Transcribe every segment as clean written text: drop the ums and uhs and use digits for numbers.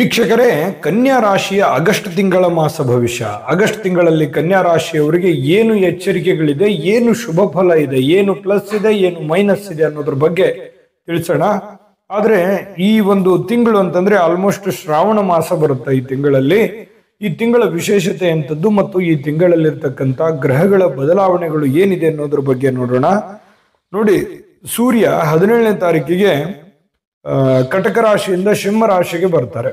ವೀಕ್ಷಕರೇ, ಕನ್ಯಾ ರಾಶಿಯ ಆಗಸ್ಟ್ ತಿಂಗಳ ಮಾಸ ಭವಿಷ್ಯ. ಆಗಸ್ಟ್ ತಿಂಗಳಲ್ಲಿ ಕನ್ಯಾ ರಾಶಿಯವರಿಗೆ ಏನು ಎಚ್ಚರಿಕೆಗಳಿದೆ, ಏನು ಶುಭ ಫಲ ಇದೆ, ಏನು ಪ್ಲಸ್ ಇದೆ, ಏನು ಮೈನಸ್ ಇದೆ ಅನ್ನೋದ್ರ ಬಗ್ಗೆ ತಿಳಿಸೋಣ. ಆದ್ರೆ ಈ ಒಂದು ತಿಂಗಳು ಅಂತಂದ್ರೆ ಆಲ್ಮೋಸ್ಟ್ ಶ್ರಾವಣ ಮಾಸ ಬರುತ್ತೆ. ಈ ತಿಂಗಳಲ್ಲಿ ಈ ತಿಂಗಳ ವಿಶೇಷತೆ ಎಂತದ್ದು ಮತ್ತು ಈ ತಿಂಗಳಲ್ಲಿರ್ತಕ್ಕಂಥ ಗ್ರಹಗಳ ಬದಲಾವಣೆಗಳು ಏನಿದೆ ಅನ್ನೋದ್ರ ಬಗ್ಗೆ ನೋಡೋಣ. ನೋಡಿ, ಸೂರ್ಯ 17ನೇ ತಾರೀಕಿಗೆ ಕಟಕ ರಾಶಿಯಿಂದ ಸಿಂಹ ರಾಶಿಗೆ ಬರ್ತಾರೆ.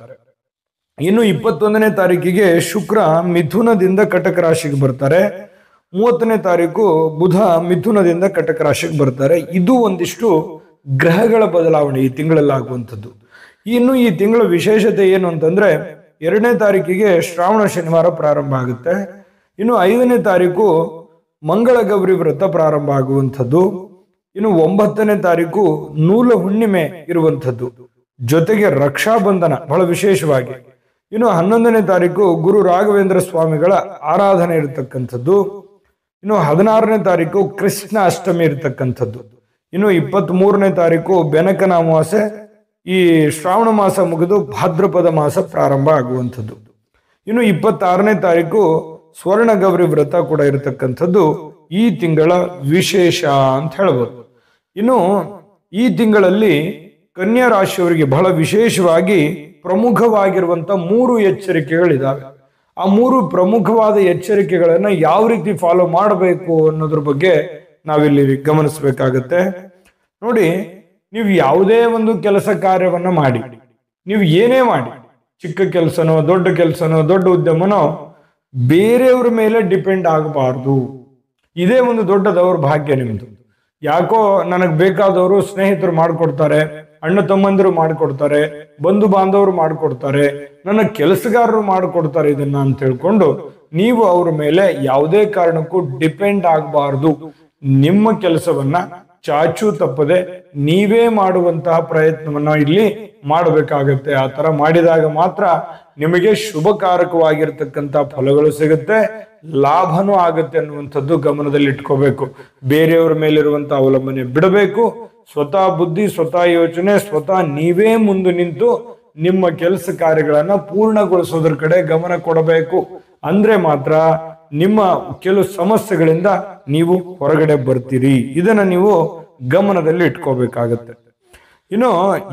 ಇನ್ನು 21ನೇ ತಾರೀಕಿಗೆ ಶುಕ್ರ ಮಿಥುನದಿಂದ ಕಟಕ ರಾಶಿಗೆ ಬರ್ತಾರೆ. 30ನೇ ತಾರೀಕು ಬುಧ ಮಿಥುನದಿಂದ ಕಟಕ ರಾಶಿಗೆ ಬರ್ತಾರೆ. ಇದು ಒಂದಿಷ್ಟು ಗ್ರಹಗಳ ಬದಲಾವಣೆ ಈ ತಿಂಗಳಲ್ಲಿ ಆಗುವಂಥದ್ದು. ಇನ್ನು ಈ ತಿಂಗಳ ವಿಶೇಷತೆ ಏನು ಅಂತಂದ್ರೆ 2ನೇ ತಾರೀಕಿಗೆ ಶ್ರಾವಣ ಶನಿವಾರ ಪ್ರಾರಂಭ ಆಗುತ್ತೆ. ಇನ್ನು 5ನೇ ತಾರೀಕು ಮಂಗಳ ಗೌರಿ ವ್ರತ ಪ್ರಾರಂಭ ಆಗುವಂಥದ್ದು. ಇನ್ನು 9ನೇ ತಾರೀಕು ನೂಲ ಹುಣ್ಣಿಮೆ ಇರುವಂಥದ್ದು, ಜೊತೆಗೆ ರಕ್ಷಾಬಂಧನ ಬಹಳ ವಿಶೇಷವಾಗಿ. ಇನ್ನು 11ನೇ ತಾರೀಕು ಗುರು ರಾಘವೇಂದ್ರ ಸ್ವಾಮಿಗಳ ಆರಾಧನೆ ಇರತಕ್ಕಂಥದ್ದು. ಇನ್ನು 16ನೇ ತಾರೀಕು ಕೃಷ್ಣ ಅಷ್ಟಮಿ ಇರತಕ್ಕಂಥದ್ದು. ಇನ್ನು 23ನೇ ತಾರೀಕು ಬೆನಕನ ಅಮಾವಾಸ್ಯೆ. ಈ ಶ್ರಾವಣ ಮಾಸ ಮುಗಿದು ಭಾದ್ರಪದ ಮಾಸ ಪ್ರಾರಂಭ ಆಗುವಂಥದ್ದು. ಇನ್ನು 26ನೇ ತಾರೀಕು ಸ್ವರ್ಣ ಗೌರಿ ವ್ರತ ಕೂಡ ಇರತಕ್ಕಂಥದ್ದು ಈ ತಿಂಗಳ ವಿಶೇಷ ಅಂತ ಹೇಳ್ಬೋದು. ಇನ್ನು ಈ ತಿಂಗಳಲ್ಲಿ ಕನ್ಯಾ ರಾಶಿಯವರಿಗೆ ಬಹಳ ವಿಶೇಷವಾಗಿ ಪ್ರಮುಖವಾಗಿರುವಂತ 3 ಎಚ್ಚರಿಕೆಗಳಿದಾವೆ. ಆ 3 ಪ್ರಮುಖವಾದ ಎಚ್ಚರಿಕೆಗಳನ್ನ ಯಾವ ರೀತಿ ಫಾಲೋ ಮಾಡಬೇಕು ಅನ್ನೋದ್ರ ಬಗ್ಗೆ ನಾವಿಲ್ಲಿ ಗಮನಿಸಬೇಕಾಗತ್ತೆ. ನೋಡಿ, ನೀವು ಯಾವುದೇ ಒಂದು ಕೆಲಸ ಕಾರ್ಯವನ್ನ ಮಾಡಿ, ನೀವು ಏನೇ ಮಾಡಿ, ಚಿಕ್ಕ ಕೆಲಸನೋ ದೊಡ್ಡ ಕೆಲಸನೋ ದೊಡ್ಡ ಉದ್ಯಮನೋ, ಬೇರೆಯವ್ರ ಮೇಲೆ ಡಿಪೆಂಡ್ ಆಗಬಾರ್ದು. ಇದೇ ಒಂದು ದೊಡ್ಡ ದೌರ್ಭಾಗ್ಯ ನಿಮ್ದು. ಯಾಕೋ ನನಗ್ ಬೇಕಾದವರು ಸ್ನೇಹಿತರು ಮಾಡ್ಕೊಡ್ತಾರೆ, ಅಣ್ಣ ತಮ್ಮಂದಿರು ಮಾಡ್ಕೊಡ್ತಾರೆ, ಬಂಧು ಬಾಂಧವರು ಮಾಡ್ಕೊಡ್ತಾರೆ, ನನ್ನ ಕೆಲಸಗಾರರು ಮಾಡ್ಕೊಡ್ತಾರೆ ಇದನ್ನ ಅಂತ ಹೇಳ್ಕೊಂಡು ನೀವು ಅವ್ರ ಮೇಲೆ ಯಾವುದೇ ಕಾರಣಕ್ಕೂ ಡಿಪೆಂಡ್ ಆಗಬಾರ್ದು. ನಿಮ್ಮ ಕೆಲಸವನ್ನ ಚಾಚು ತಪ್ಪದೆ ನೀವೇ ಮಾಡುವಂತಹ ಪ್ರಯತ್ನವನ್ನ ಇಲ್ಲಿ ಮಾಡಬೇಕಾಗತ್ತೆ. ಆ ತರ ಮಾಡಿದಾಗ ಮಾತ್ರ ನಿಮಗೆ ಶುಭಕಾರಕವಾಗಿರ್ತಕ್ಕಂಥ ಫಲಗಳು ಸಿಗುತ್ತೆ, ಲಾಭನೂ ಆಗುತ್ತೆ ಅನ್ನುವಂಥದ್ದು ಗಮನದಲ್ಲಿ ಇಟ್ಕೋಬೇಕು. ಬೇರೆಯವರ ಮೇಲಿರುವಂತಹ ಅವಲಂಬನೆ ಬಿಡಬೇಕು. ಸ್ವತಃ ಬುದ್ಧಿ, ಸ್ವತಃ ಯೋಚನೆ, ಸ್ವತಃ ನೀವೇ ಮುಂದೆ ನಿಂತು ನಿಮ್ಮ ಕೆಲಸ ಕಾರ್ಯಗಳನ್ನ ಪೂರ್ಣಗೊಳಿಸೋದ್ರ ಕಡೆ ಗಮನ ಕೊಡಬೇಕು. ಅಂದ್ರೆ ಮಾತ್ರ ನಿಮ್ಮ ಕೆಲವು ಸಮಸ್ಯೆಗಳಿಂದ ನೀವು ಹೊರಗಡೆ ಬರ್ತೀರಿ. ಇದನ್ನ ನೀವು ಗಮನದಲ್ಲಿ ಇಟ್ಕೋಬೇಕಾಗತ್ತೆ. ಇನ್ನು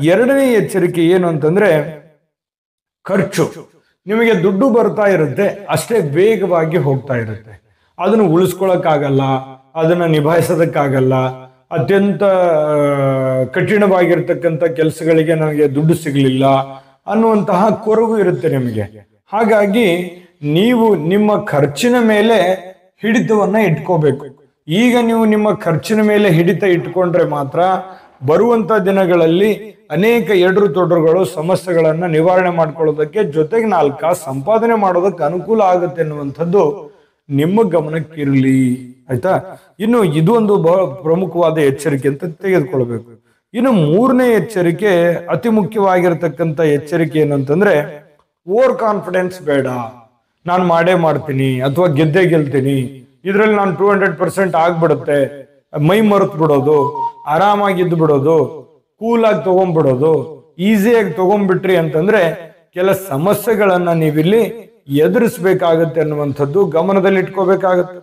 2ನೇ ಎಚ್ಚರಿಕೆ ಏನು ಅಂತಂದ್ರೆ ಖರ್ಚು. ನಿಮಗೆ ದುಡ್ಡು ಬರ್ತಾ ಇರುತ್ತೆ, ಅಷ್ಟೇ ವೇಗವಾಗಿ ಹೋಗ್ತಾ ಇರುತ್ತೆ. ಅದನ್ನು ಉಳಿಸ್ಕೊಳಕ್ಕಾಗಲ್ಲ, ಅದನ್ನ ನಿಭಾಯಿಸೋದಕ್ಕಾಗಲ್ಲ. ಅತ್ಯಂತ ಕಠಿಣವಾಗಿರ್ತಕ್ಕಂಥ ಕೆಲಸಗಳಿಗೆ ನನಗೆ ದುಡ್ಡು ಸಿಗಲಿಲ್ಲ ಅನ್ನುವಂತಹ ಕೊರಗು ಇರುತ್ತೆ ನಿಮಗೆ. ಹಾಗಾಗಿ ನೀವು ನಿಮ್ಮ ಖರ್ಚಿನ ಮೇಲೆ ಹಿಡಿತವನ್ನ ಇಟ್ಕೋಬೇಕು. ಈಗ ನೀವು ನಿಮ್ಮ ಖರ್ಚಿನ ಮೇಲೆ ಹಿಡಿತ ಇಟ್ಕೊಂಡ್ರೆ ಮಾತ್ರ ಬರುವಂತ ದಿನಗಳಲ್ಲಿ ಅನೇಕ ಎಡರು ತೊಡರುಗಳು, ಸಮಸ್ಯೆಗಳನ್ನ ನಿವಾರಣೆ ಮಾಡ್ಕೊಳ್ಳೋದಕ್ಕೆ, ಜೊತೆಗೆ 4 ಕಾಸು ಸಂಪಾದನೆ ಮಾಡೋದಕ್ಕೆ ಅನುಕೂಲ ಆಗುತ್ತೆ ಅನ್ನುವಂಥದ್ದು ನಿಮ್ಮ ಗಮನಕ್ಕಿರಲಿ. ಆಯ್ತಾ? ಇನ್ನು ಇದು ಒಂದು ಬಹಳ ಪ್ರಮುಖವಾದ ಎಚ್ಚರಿಕೆ ಅಂತ ತೆಗೆದುಕೊಳ್ಬೇಕು. ಇನ್ನು 3ನೇ ಎಚ್ಚರಿಕೆ, ಅತಿ ಮುಖ್ಯವಾಗಿರ್ತಕ್ಕಂಥ ಎಚ್ಚರಿಕೆ ಏನಂತಂದ್ರೆ ಓವರ್ ಕಾನ್ಫಿಡೆನ್ಸ್ ಬೇಡ. ನಾನು ಮಾಡೇ ಮಾಡ್ತೀನಿ ಅಥವಾ ಗೆದ್ದೇ ಗೆಲ್ತೀನಿ, ಇದ್ರಲ್ಲಿ ನಾನು 200% ಆಗ್ಬಿಡುತ್ತೆ, ಮೈ ಮರೆತು ಬಿಡೋದು, ಆರಾಮಾಗಿದ್ದು ಬಿಡೋದು, ಕೂಲಾಗಿ ತಗೊಂಡ್ಬಿಡೋದು, ಈಸಿಯಾಗಿ ತಗೊಂಡ್ಬಿಟ್ರಿ ಅಂತಂದ್ರೆ ಕೆಲ ಸಮಸ್ಯೆಗಳನ್ನ ನೀವಿಲ್ಲಿ ಎದುರಿಸ್ಬೇಕಾಗತ್ತೆ ಅನ್ನುವಂಥದ್ದು ಗಮನದಲ್ಲಿ ಇಟ್ಕೋಬೇಕಾಗತ್ತೆ.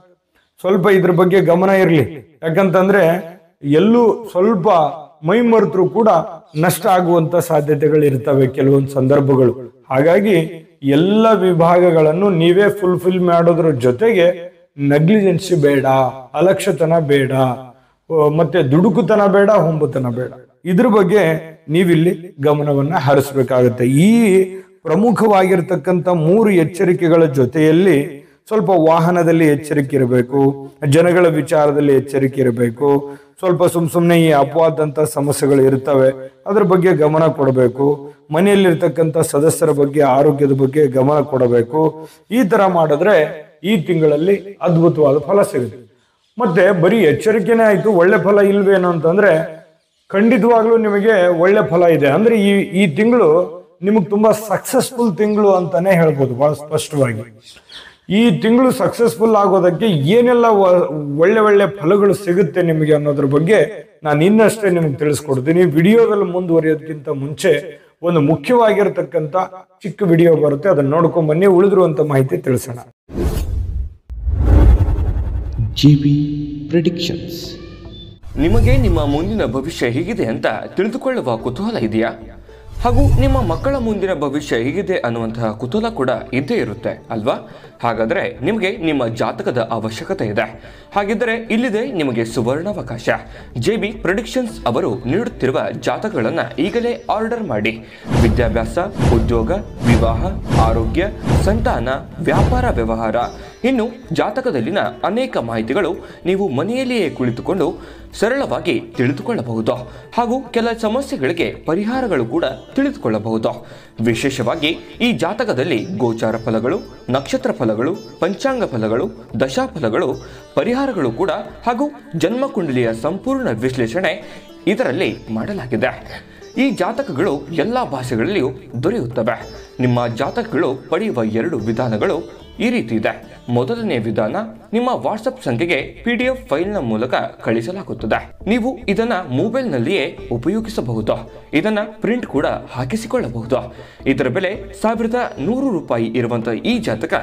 ಸ್ವಲ್ಪ ಇದ್ರ ಬಗ್ಗೆ ಗಮನ ಇರಲಿ. ಯಾಕಂತಂದ್ರೆ ಎಲ್ಲೂ ಸ್ವಲ್ಪ ಮೈ ಮರೆತರು ಕೂಡ ನಷ್ಟ ಆಗುವಂತ ಸಾಧ್ಯತೆಗಳು ಇರ್ತವೆ ಕೆಲವೊಂದು ಸಂದರ್ಭಗಳು. ಹಾಗಾಗಿ ಎಲ್ಲ ವಿಭಾಗಗಳನ್ನು ನೀವೇ ಫುಲ್ಫಿಲ್ ಮಾಡೋದ್ರ ಜೊತೆಗೆ ನೆಗ್ಲಿಜೆನ್ಸಿ ಬೇಡ, ಅಲಕ್ಷ್ಯತನ ಬೇಡ, ಮತ್ತೆ ದುಡುಕುತನ ಬೇಡ, ಹೊಂಬುತನ ಬೇಡ. ಇದ್ರ ಬಗ್ಗೆ ನೀವಿಲ್ಲಿ ಗಮನವನ್ನ ಹರಿಸ್ಬೇಕಾಗತ್ತೆ. ಈ ಪ್ರಮುಖವಾಗಿರ್ತಕ್ಕಂಥ 3 ಎಚ್ಚರಿಕೆಗಳ ಜೊತೆಯಲ್ಲಿ ಸ್ವಲ್ಪ ವಾಹನದಲ್ಲಿ ಎಚ್ಚರಿಕೆ ಇರಬೇಕು, ಜನಗಳ ವಿಚಾರದಲ್ಲಿ ಎಚ್ಚರಿಕೆ ಇರಬೇಕು. ಸ್ವಲ್ಪ ಸುಮ್ನೆ ಈ ಅಪವಾದಂತ ಸಮಸ್ಯೆಗಳು ಇರ್ತವೆ, ಅದ್ರ ಬಗ್ಗೆ ಗಮನ ಕೊಡಬೇಕು. ಮನೆಯಲ್ಲಿರ್ತಕ್ಕಂಥ ಸದಸ್ಯರ ಬಗ್ಗೆ, ಆರೋಗ್ಯದ ಬಗ್ಗೆ ಗಮನ ಕೊಡಬೇಕು. ಈ ತರ ಮಾಡಿದ್ರೆ ಈ ತಿಂಗಳಲ್ಲಿ ಅದ್ಭುತವಾದ ಫಲ ಸಿಗುತ್ತೆ. ಮತ್ತೆ ಬರೀ ಎಚ್ಚರಿಕೆನೇ ಆಯ್ತು, ಒಳ್ಳೆ ಫಲ ಇಲ್ವೇನೋ ಅಂತಂದ್ರೆ ಖಂಡಿತವಾಗ್ಲೂ ನಿಮಗೆ ಒಳ್ಳೆ ಫಲ ಇದೆ. ಅಂದ್ರೆ ಈ ತಿಂಗಳು ನಿಮಗೆ ತುಂಬಾ ಸಕ್ಸಸ್ಫುಲ್ ತಿಂಗಳು ಅಂತಾನೆ ಹೇಳ್ಬೋದು ಬಹಳ ಸ್ಪಷ್ಟವಾಗಿ. ಈ ತಿಂಗಳು ಸಕ್ಸಸ್ಫುಲ್ ಆಗೋದಕ್ಕೆ ಏನೆಲ್ಲ ಒಳ್ಳೆ ಒಳ್ಳೆ ಫಲಗಳು ಸಿಗುತ್ತೆ ನಿಮಗೆ ಅನ್ನೋದ್ರ ಬಗ್ಗೆ ನಾನು ಇನ್ನಷ್ಟೇ ನಿಮ್ಗೆ ತಿಳಿಸ್ಕೊಡ್ತೀನಿ. ವಿಡಿಯೋದಲ್ಲಿ ಮುಂದುವರಿಯೋದಕ್ಕಿಂತ ಮುಂಚೆ ಒಂದು ಮುಖ್ಯವಾಗಿರತಕ್ಕಂತ ಚಿಕ್ಕ ವಿಡಿಯೋ ಬರುತ್ತೆ, ಅದನ್ನ ನೋಡ್ಕೊಂಡ್ ಬನ್ನಿ. ಉಳಿದಿರುವಂತ ಮಾಹಿತಿ ತಿಳಿಸೋಣ. GB predictions. ನಿಮಗೆ ನಿಮ್ಮ ಮುಂದಿನ ಭವಿಷ್ಯ ಹೇಗಿದೆ ಅಂತ ತಿಳಿದುಕೊಳ್ಳುವ ಕುತೂಹಲ ಇದೆಯಾ? ಹಾಗೂ ನಿಮ್ಮ ಮಕ್ಕಳ ಮುಂದಿನ ಭವಿಷ್ಯ ಹೇಗಿದೆ ಅನ್ನುವಂತಹ ಕುತೂಹಲ ಕೂಡ ಇದ್ದೇ ಇರುತ್ತೆ ಅಲ್ವಾ? ಹಾಗಾದರೆ ನಿಮಗೆ ನಿಮ್ಮ ಜಾತಕದ ಅವಶ್ಯಕತೆ ಇದೆ. ಹಾಗಿದ್ದರೆ ಇಲ್ಲಿದೆ ನಿಮಗೆ ಸುವರ್ಣಾವಕಾಶ. JB ಪ್ರೆಡಿಕ್ಷನ್ಸ್ ಅವರು ನೀಡುತ್ತಿರುವ ಜಾತಕಗಳನ್ನು ಈಗಲೇ ಆರ್ಡರ್ ಮಾಡಿ. ವಿದ್ಯಾಭ್ಯಾಸ, ಉದ್ಯೋಗ, ವಿವಾಹ, ಆರೋಗ್ಯ, ಸಂತಾನ, ವ್ಯಾಪಾರ ವ್ಯವಹಾರ, ಇನ್ನು ಜಾತಕದಲ್ಲಿನ ಅನೇಕ ಮಾಹಿತಿಗಳು ನೀವು ಮನೆಯಲ್ಲಿಯೇ ಕುಳಿತುಕೊಂಡು ಸರಳವಾಗಿ ತಿಳಿದುಕೊಳ್ಳಬಹುದು. ಹಾಗೂ ಕೆಲ ಸಮಸ್ಯೆಗಳಿಗೆ ಪರಿಹಾರಗಳು ಕೂಡ ತಿಳಿದುಕೊಳ್ಳಬಹುದು. ವಿಶೇಷವಾಗಿ ಈ ಜಾತಕದಲ್ಲಿ ಗೋಚಾರ ಫಲಗಳು, ನಕ್ಷತ್ರ ಫಲಗಳು, ಪಂಚಾಂಗ ಫಲಗಳು, ದಶಾಫಲಗಳು, ಪರಿಹಾರಗಳು ಕೂಡ ಹಾಗೂ ಜನ್ಮಕುಂಡಲಿಯ ಸಂಪೂರ್ಣ ವಿಶ್ಲೇಷಣೆ ಇದರಲ್ಲಿ ಮಾಡಲಾಗಿದೆ. ಈ ಜಾತಕಗಳು ಎಲ್ಲ ಭಾಷೆಗಳಲ್ಲಿಯೂ ದೊರೆಯುತ್ತವೆ. ನಿಮ್ಮ ಜಾತಕಗಳು ಪಡೆಯುವ 2 ವಿಧಾನಗಳು ಈ ರೀತಿ ಇದೆ. ಮೊದಲನೇ ವಿಧಾನ, ನಿಮ್ಮ ವಾಟ್ಸಪ್ ಸಂಖ್ಯೆಗೆ PDF ಫೈಲ್ನ ಮೂಲಕ ಕಳಿಸಲಾಗುತ್ತದೆ. ನೀವು ಇದನ್ನ ಮೊಬೈಲ್ನಲ್ಲಿಯೇ ಉಪಯೋಗಿಸಬಹುದು. ಇದನ್ನ ಪ್ರಿಂಟ್ ಕೂಡ ಹಾಕಿಸಿಕೊಳ್ಳಬಹುದು. ಇದರ ಬೆಲೆ 1100 ರೂಪಾಯಿ ಇರುವಂತಹ ಈ ಜಾತಕ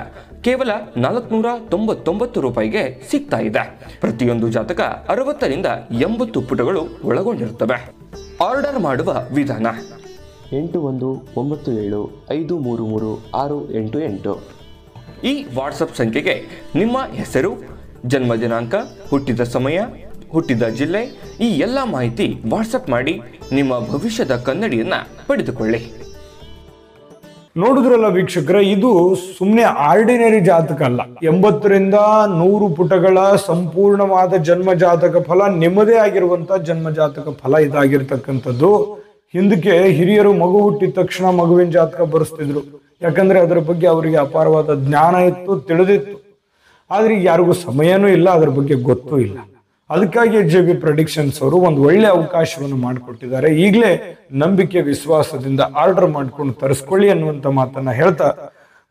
ಕೇವಲ 499 ರೂಪಾಯಿಗೆ ಸಿಗ್ತಾ ಇದೆ. ಪ್ರತಿಯೊಂದು ಜಾತಕ 60 ರಿಂದ 80 ಪುಟಗಳು ಒಳಗೊಂಡಿರುತ್ತವೆ. ಆರ್ಡರ್ ಮಾಡುವ ವಿಧಾನ: 8197533688. ಈ ವಾಟ್ಸಪ್ ಸಂಖ್ಯೆಗೆ ನಿಮ್ಮ ಹೆಸರು, ಜನ್ಮ ದಿನಾಂಕ, ಹುಟ್ಟಿದ ಸಮಯ, ಹುಟ್ಟಿದ ಜಿಲ್ಲೆ, ಈ ಎಲ್ಲ ಮಾಹಿತಿ ವಾಟ್ಸಪ್ ಮಾಡಿ ನಿಮ್ಮ ಭವಿಷ್ಯದ ಕನ್ನಡಿಯನ್ನ ಪಡೆದುಕೊಳ್ಳಿ. ನೋಡಿದ್ರಲ್ಲ ವೀಕ್ಷಕರೇ, ಇದು ಸುಮ್ಮನೆ ಆರ್ಡಿನರಿ ಜಾತಕ ಅಲ್ಲ. 80 ರಿಂದ 100 ಪುಟಗಳ ಸಂಪೂರ್ಣವಾದ ಜನ್ಮ ಜಾತಕ ಫಲ, ನಿಮ್ಮದೇ ಆಗಿರುವಂತಹ ಜನ್ಮ ಜಾತಕ ಫಲ ಇದಾಗಿರ್ತಕ್ಕಂಥದ್ದು. ಹಿಂದಕ್ಕೆ ಹಿರಿಯರು ಮಗು ಹುಟ್ಟಿದ ತಕ್ಷಣ ಮಗುವಿನ ಜಾತಕ ಬರೆಸ್ತಿದ್ರು. ಯಾಕಂದ್ರೆ ಅದರ ಬಗ್ಗೆ ಅವರಿಗೆ ಅಪಾರವಾದ ಜ್ಞಾನ ಇತ್ತು, ತಿಳಿದಿತ್ತು. ಆದ್ರೆ ಈಗ ಯಾರಿಗೂ ಸಮಯನೂ ಇಲ್ಲ, ಅದರ ಬಗ್ಗೆ ಗೊತ್ತೂ ಇಲ್ಲ. ಅದಕ್ಕಾಗಿ JB ಪ್ರೆಡಿಕ್ಷನ್ಸ್ ಅವರು ಒಂದು ಒಳ್ಳೆ ಅವಕಾಶವನ್ನು ಮಾಡಿಕೊಟ್ಟಿದ್ದಾರೆ. ಈಗಲೇ ನಂಬಿಕೆ ವಿಶ್ವಾಸದಿಂದ ಆರ್ಡರ್ ಮಾಡ್ಕೊಂಡು ತರಿಸ್ಕೊಳ್ಳಿ ಅನ್ನುವಂತ ಮಾತನ್ನ ಹೇಳ್ತಾ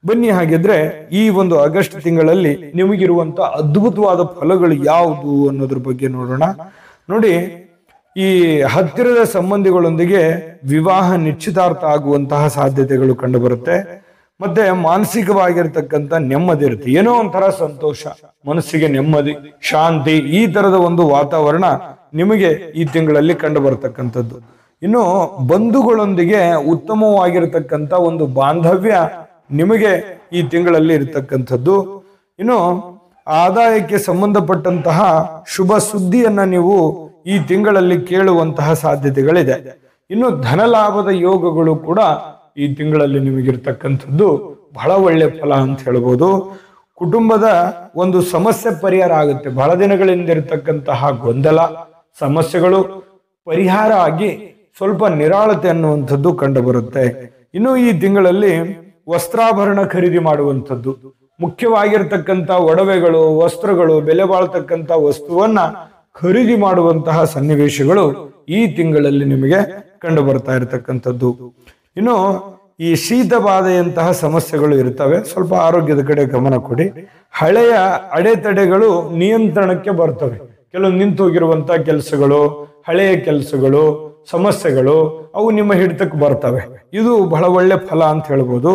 ಬನ್ನಿ. ಹಾಗಿದ್ರೆ ಈ ಒಂದು ಆಗಸ್ಟ್ ತಿಂಗಳಲ್ಲಿ ನಿಮಗಿರುವಂತ ಅದ್ಭುತವಾದ ಫಲಗಳು ಯಾವುದು ಅನ್ನೋದ್ರ ಬಗ್ಗೆ ನೋಡೋಣ. ನೋಡಿ, ಈ ಹತ್ತಿರದ ಸಂಬಂಧಿಗಳೊಂದಿಗೆ ವಿವಾಹ ನಿಶ್ಚಿತಾರ್ಥ ಆಗುವಂತಹ ಸಾಧ್ಯತೆಗಳು ಕಂಡು ಬರುತ್ತೆ. ಮತ್ತೆ ಮಾನಸಿಕವಾಗಿರ್ತಕ್ಕಂಥ ನೆಮ್ಮದಿ ಇರುತ್ತೆ. ಏನೋ ಒಂಥರ ಸಂತೋಷ, ಮನಸ್ಸಿಗೆ ನೆಮ್ಮದಿ, ಶಾಂತಿ, ಈ ತರದ ಒಂದು ವಾತಾವರಣ ನಿಮಗೆ ಈ ತಿಂಗಳಲ್ಲಿ ಕಂಡು ಬರತಕ್ಕಂಥದ್ದು. ಇನ್ನು ಬಂಧುಗಳೊಂದಿಗೆ ಉತ್ತಮವಾಗಿರ್ತಕ್ಕಂಥ ಒಂದು ಬಾಂಧವ್ಯ ನಿಮಗೆ ಈ ತಿಂಗಳಲ್ಲಿ ಇರತಕ್ಕಂಥದ್ದು. ಇನ್ನು ಆದಾಯಕ್ಕೆ ಸಂಬಂಧಪಟ್ಟಂತಹ ಶುಭ ಸುದ್ದಿಯನ್ನ ನೀವು ಈ ತಿಂಗಳಲ್ಲಿ ಕೇಳುವಂತಹ ಸಾಧ್ಯತೆಗಳಿದೆ. ಇನ್ನು ಧನ ಲಾಭದ ಯೋಗಗಳು ಕೂಡ ಈ ತಿಂಗಳಲ್ಲಿ ನಿಮಗಿರ್ತಕ್ಕಂಥದ್ದು ಬಹಳ ಒಳ್ಳೆ ಫಲ ಅಂತ ಹೇಳ್ಬೋದು. ಕುಟುಂಬದ ಒಂದು ಸಮಸ್ಯೆ ಪರಿಹಾರ ಆಗುತ್ತೆ. ಬಹಳ ದಿನಗಳಿಂದ ಇರತಕ್ಕಂತಹ ಗೊಂದಲ ಸಮಸ್ಯೆಗಳು ಪರಿಹಾರ ಆಗಿ ಸ್ವಲ್ಪ ನಿರಾಳತೆ ಅನ್ನುವಂಥದ್ದು ಕಂಡು ಬರುತ್ತೆ. ಇನ್ನು ಈ ತಿಂಗಳಲ್ಲಿ ವಸ್ತ್ರಾಭರಣ ಖರೀದಿ ಮಾಡುವಂಥದ್ದು, ಮುಖ್ಯವಾಗಿರ್ತಕ್ಕಂಥ ಒಡವೆಗಳು, ವಸ್ತ್ರಗಳು, ಬೆಲೆ ಬಾಳ್ತಕ್ಕಂಥ ವಸ್ತುವನ್ನ ಖರೀದಿ ಮಾಡುವಂತಹ ಸನ್ನಿವೇಶಗಳು ಈ ತಿಂಗಳಲ್ಲಿ ನಿಮಗೆ ಕಂಡು ಬರ್ತಾ ಇರತಕ್ಕಂಥದ್ದು. ಇನ್ನು ಈ ಶೀತ ಬಾಧೆಯಂತಹ ಸಮಸ್ಯೆಗಳು ಇರ್ತವೆ. ಸ್ವಲ್ಪ ಆರೋಗ್ಯದ ಕಡೆ ಗಮನ ಕೊಡಿ. ಹಳೆಯ ಅಡೆತಡೆಗಳು ನಿಯಂತ್ರಣಕ್ಕೆ ಬರ್ತವೆ. ಕೆಲವು ನಿಂತು ಹೋಗಿರುವಂತಹ ಕೆಲಸಗಳು, ಹಳೆಯ ಕೆಲಸಗಳು, ಸಮಸ್ಯೆಗಳು ಅವು ನಿಮ್ಮ ಹಿಡಿತಕ್ಕೆ ಬರ್ತವೆ. ಇದು ಬಹಳ ಒಳ್ಳೆ ಫಲ ಅಂತ ಹೇಳ್ಬೋದು.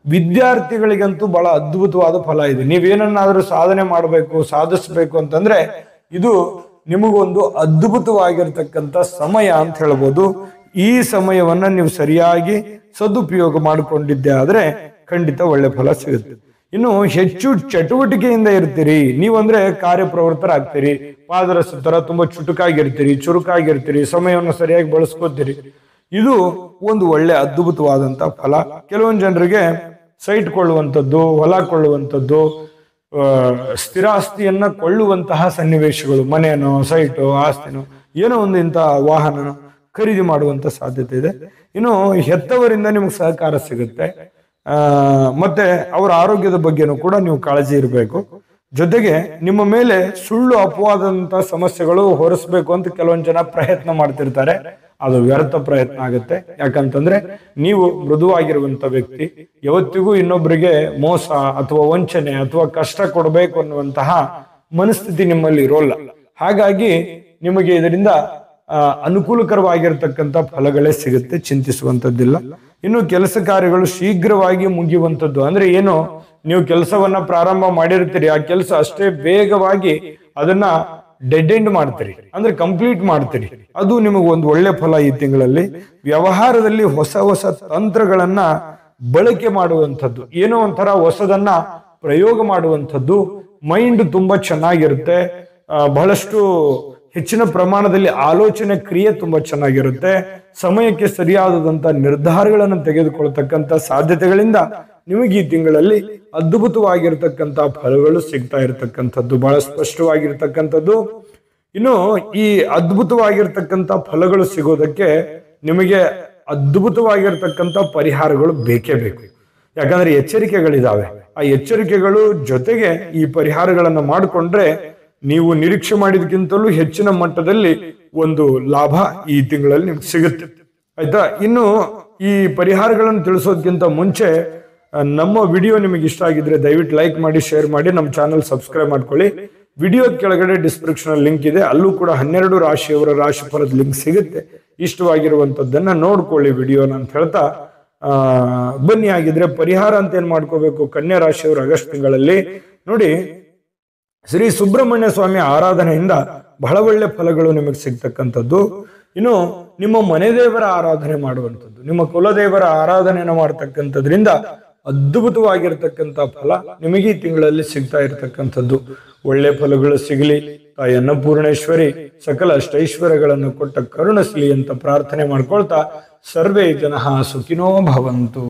ವಿದ್ಯಾರ್ಥಿಗಳಿಗಂತೂ ಬಹಳ ಅದ್ಭುತವಾದ ಫಲ ಇದೆ. ನೀವೇನನ್ನಾದ್ರೂ ಸಾಧನೆ ಮಾಡಬೇಕು, ಸಾಧಿಸಬೇಕು ಅಂತಂದ್ರೆ ಇದು ನಿಮಗೊಂದು ಅದ್ಭುತವಾಗಿರ್ತಕ್ಕಂಥ ಸಮಯ ಅಂತ ಹೇಳ್ಬೋದು. ಈ ಸಮಯವನ್ನ ನೀವು ಸರಿಯಾಗಿ ಸದುಪಯೋಗ ಮಾಡಿಕೊಂಡಿದ್ದೆ ಆದ್ರೆ ಖಂಡಿತ ಒಳ್ಳೆ ಫಲ ಸಿಗುತ್ತೆ. ಇನ್ನು ಹೆಚ್ಚು ಚಟುವಟಿಕೆಯಿಂದ ಇರ್ತೀರಿ ನೀವಂದ್ರೆ, ಕಾರ್ಯಪ್ರವೃತ್ತರಾಗ್ತೀರಿ, ಪಾದರಸತರ ತುಂಬಾ ಚುರುಕಾಗಿರ್ತೀರಿ, ಸಮಯವನ್ನು ಸರಿಯಾಗಿ ಬಳಸ್ಕೋತೀರಿ. ಇದು ಒಂದು ಒಳ್ಳೆ ಅದ್ಭುತವಾದಂತ ಫಲ. ಕೆಲವೊಂದು ಜನರಿಗೆ ಸೈಟ್ ಕೊಳ್ಳುವಂಥದ್ದು, ಹೊಲ ಕೊಳ್ಳುವಂಥದ್ದು, ಸ್ಥಿರಾಸ್ತಿಯನ್ನ ಕೊಳ್ಳುವಂತಹ ಸನ್ನಿವೇಶಗಳು, ಮನೆಯೋ ಸೈಟೋ ಆಸ್ತಿನೋ ಏನೋ ಒಂದು ಇಂತಹ ವಾಹನ ಖರೀದಿ ಮಾಡುವಂತ ಸಾಧ್ಯತೆ ಇದೆ. ಇನ್ನು ಹೆತ್ತವರಿಂದ ನಿಮ್ಗೆ ಸಹಕಾರ ಸಿಗುತ್ತೆ. ಮತ್ತೆ ಅವರ ಆರೋಗ್ಯದ ಬಗ್ಗೆನೂ ಕೂಡ ನೀವು ಕಾಳಜಿ ಇರಬೇಕು. ಜೊತೆಗೆ ನಿಮ್ಮ ಮೇಲೆ ಸುಳ್ಳು ಅಪವಾದಂತ ಸಮಸ್ಯೆಗಳು ಹೊರಿಸ್ಬೇಕು ಅಂತ ಕೆಲವೊಂದು ಜನ ಪ್ರಯತ್ನ ಮಾಡ್ತಿರ್ತಾರೆ. ಅದು ವ್ಯರ್ಥ ಪ್ರಯತ್ನ ಆಗುತ್ತೆ. ಯಾಕಂತಂದ್ರೆ ನೀವು ಮೃದುವಾಗಿರುವಂತ ವ್ಯಕ್ತಿ, ಯಾವತ್ತಿಗೂ ಇನ್ನೊಬ್ಬರಿಗೆ ಮೋಸ ಅಥವಾ ವಂಚನೆ ಅಥವಾ ಕಷ್ಟ ಕೊಡಬೇಕು ಅನ್ನುವಂತಹ ಮನಸ್ಥಿತಿ ನಿಮ್ಮಲ್ಲಿ ಇರೋಲ್ಲ. ಹಾಗಾಗಿ ನಿಮಗೆ ಇದರಿಂದ ಅನುಕೂಲಕರವಾಗಿರ್ತಕ್ಕಂಥ ಫಲಗಳೇ ಸಿಗುತ್ತೆ, ಚಿಂತಿಸುವಂತದ್ದಿಲ್ಲ. ಇನ್ನು ಕೆಲಸ ಕಾರ್ಯಗಳು ಶೀಘ್ರವಾಗಿ ಮುಗಿಯುವಂಥದ್ದು ಅಂದ್ರೆ ಏನು, ನೀವು ಕೆಲಸವನ್ನ ಪ್ರಾರಂಭ ಮಾಡಿರ್ತೀರಿ, ಆ ಕೆಲಸ ಅಷ್ಟೇ ವೇಗವಾಗಿ ಅದನ್ನ ಡೆಡ್ ಎಂಡ್ ಮಾಡ್ತೀರಿ, ಅಂದ್ರೆ ಕಂಪ್ಲೀಟ್ ಮಾಡ್ತೀರಿ. ಅದು ನಿಮಗೆ ಒಂದು ಒಳ್ಳೆ ಫಲ ಈ ತಿಂಗಳಲ್ಲಿ. ವ್ಯವಹಾರದಲ್ಲಿ ಹೊಸ ಹೊಸ ತಂತ್ರಗಳನ್ನ ಬಳಕೆ ಮಾಡುವಂಥದ್ದು, ಏನೋ ಒಂಥರ ಹೊಸದನ್ನ ಪ್ರಯೋಗ ಮಾಡುವಂಥದ್ದು. ಮೈಂಡ್ ತುಂಬಾ ಚೆನ್ನಾಗಿರುತ್ತೆ, ಬಹಳಷ್ಟು ಹೆಚ್ಚಿನ ಪ್ರಮಾಣದಲ್ಲಿ ಆಲೋಚನೆ ಕ್ರಿಯೆ ತುಂಬಾ ಚೆನ್ನಾಗಿರುತ್ತೆ. ಸಮಯಕ್ಕೆ ಸರಿಯಾದಂತ ನಿರ್ಧಾರಗಳನ್ನು ತೆಗೆದುಕೊಳ್ತಕ್ಕಂಥ ಸಾಧ್ಯತೆಗಳಿಂದ ನಿಮಗೆ ಈ ತಿಂಗಳಲ್ಲಿ ಅದ್ಭುತವಾಗಿರ್ತಕ್ಕಂಥ ಫಲಗಳು ಸಿಗ್ತಾ ಇರತಕ್ಕಂಥದ್ದು ಬಹಳ ಸ್ಪಷ್ಟವಾಗಿರ್ತಕ್ಕಂಥದ್ದು. ಇನ್ನು ಈ ಅದ್ಭುತವಾಗಿರ್ತಕ್ಕಂಥ ಫಲಗಳು ಸಿಗೋದಕ್ಕೆ ನಿಮಗೆ ಅದ್ಭುತವಾಗಿರ್ತಕ್ಕಂಥ ಪರಿಹಾರಗಳು ಬೇಕೇ ಬೇಕು. ಯಾಕಂದ್ರೆ ಎಚ್ಚರಿಕೆಗಳಿದಾವೆ, ಆ ಎಚ್ಚರಿಕೆಗಳು ಜೊತೆಗೆ ಈ ಪರಿಹಾರಗಳನ್ನ ಮಾಡಿಕೊಂಡ್ರೆ ನೀವು ನಿರೀಕ್ಷೆ ಮಾಡಿದಕ್ಕಿಂತಲೂ ಹೆಚ್ಚಿನ ಮಟ್ಟದಲ್ಲಿ ಒಂದು ಲಾಭ ಈ ತಿಂಗಳಲ್ಲಿ ನಿಮ್ಗೆ ಸಿಗುತ್ತೆ. ಆಯ್ತಾ? ಇನ್ನು ಈ ಪರಿಹಾರಗಳನ್ನು ತಿಳಿಸೋದಕ್ಕಿಂತ ಮುಂಚೆ ನಮ್ಮ ವಿಡಿಯೋ ನಿಮಗೆ ಇಷ್ಟ ಆಗಿದ್ರೆ ದಯವಿಟ್ಟು ಲೈಕ್ ಮಾಡಿ, ಶೇರ್ ಮಾಡಿ, ನಮ್ಮ ಚಾನಲ್ ಸಬ್ಸ್ಕ್ರೈಬ್ ಮಾಡ್ಕೊಳ್ಳಿ. ವಿಡಿಯೋ ಕೆಳಗಡೆ ಡಿಸ್ಕ್ರಿಪ್ಷನ್ ಲಿಂಕ್ ಇದೆ, ಅಲ್ಲೂ ಕೂಡ 12 ರಾಶಿಯವರ ರಾಶಿಫಲದ ಲಿಂಕ್ ಸಿಗುತ್ತೆ. ಇಷ್ಟವಾಗಿರುವಂತದ್ದನ್ನ ನೋಡ್ಕೊಳ್ಳಿ ವಿಡಿಯೋನ ಅಂತ ಹೇಳ್ತಾ ಬನ್ನಿ. ಆಗಿದ್ರೆ ಪರಿಹಾರ ಅಂತ ಏನ್ ಮಾಡ್ಕೋಬೇಕು, ಕನ್ಯಾ ರಾಶಿಯವರು ಆಗಸ್ಟ್ ತಿಂಗಳಲ್ಲಿ ನೋಡಿ, ಶ್ರೀ ಸುಬ್ರಹ್ಮಣ್ಯ ಸ್ವಾಮಿ ಆರಾಧನೆಯಿಂದ ಬಹಳ ಒಳ್ಳೆ ಫಲಗಳು ನಿಮಗೆ ಸಿಗ್ತಕ್ಕಂಥದ್ದು. ಇನ್ನು ನಿಮ್ಮ ಮನೆ ದೇವರ ಆರಾಧನೆ ಮಾಡುವಂಥದ್ದು, ನಿಮ್ಮ ಕುಲದೇವರ ಆರಾಧನೆಯನ್ನು ಮಾಡ್ತಕ್ಕಂಥದ್ರಿಂದ ಅದ್ಭುತವಾಗಿರ್ತಕ್ಕಂಥ ಫಲ ನಿಮಗೆ ಈ ತಿಂಗಳಲ್ಲಿ ಸಿಗ್ತಾ ಇರತಕ್ಕಂಥದ್ದು. ಒಳ್ಳೆ ಫಲಗಳು ಸಿಗಲಿ, ತಾಯಿ ಅನ್ನಪೂರ್ಣೇಶ್ವರಿ ಸಕಲ ಅಷ್ಟೈಶ್ವರ್ಯಗಳನ್ನು ಕೊಟ್ಟ ಕರುಣಿಸಲಿ ಅಂತ ಪ್ರಾರ್ಥನೆ ಮಾಡ್ಕೊಳ್ತಾ ಸರ್ವೇ ಜನಃ ಸುಖಿನೋ ಭವಂತು.